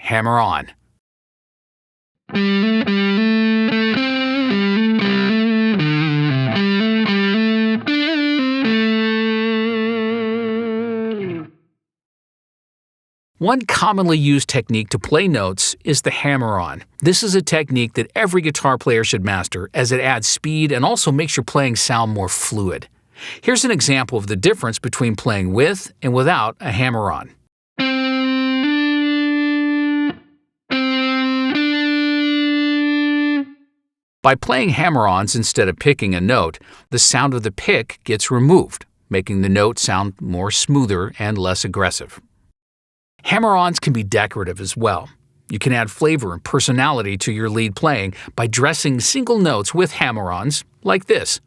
hammer on. One commonly used technique to play notes is the hammer-on. This is a technique that every guitar player should master, as it adds speed and also makes your playing sound more fluid. Here's an example of the difference between playing with and without a hammer-on. By playing hammer-ons instead of picking a note, the sound of the pick gets removed, making the note sound more smoother and less aggressive. Hammer-ons can be decorative as well. You can add flavor and personality to your lead playing by dressing single notes with hammer-ons, like this.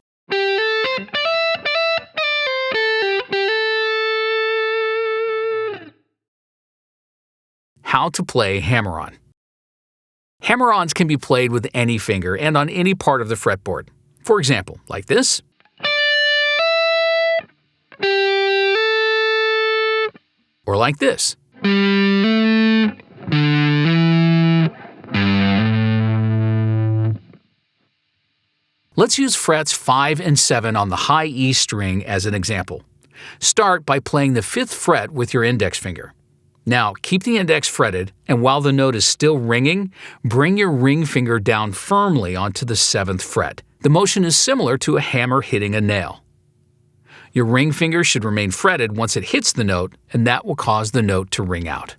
How to play hammer-on. Hammer-ons can be played with any finger and on any part of the fretboard. For example, like this. Or like this. Let's use frets 5 and 7 on the high E string as an example. Start by playing the 5th fret with your index finger. Now, keep the index fretted, and while the note is still ringing, bring your ring finger down firmly onto the 7th fret. The motion is similar to a hammer hitting a nail. Your ring finger should remain fretted once it hits the note, and that will cause the note to ring out.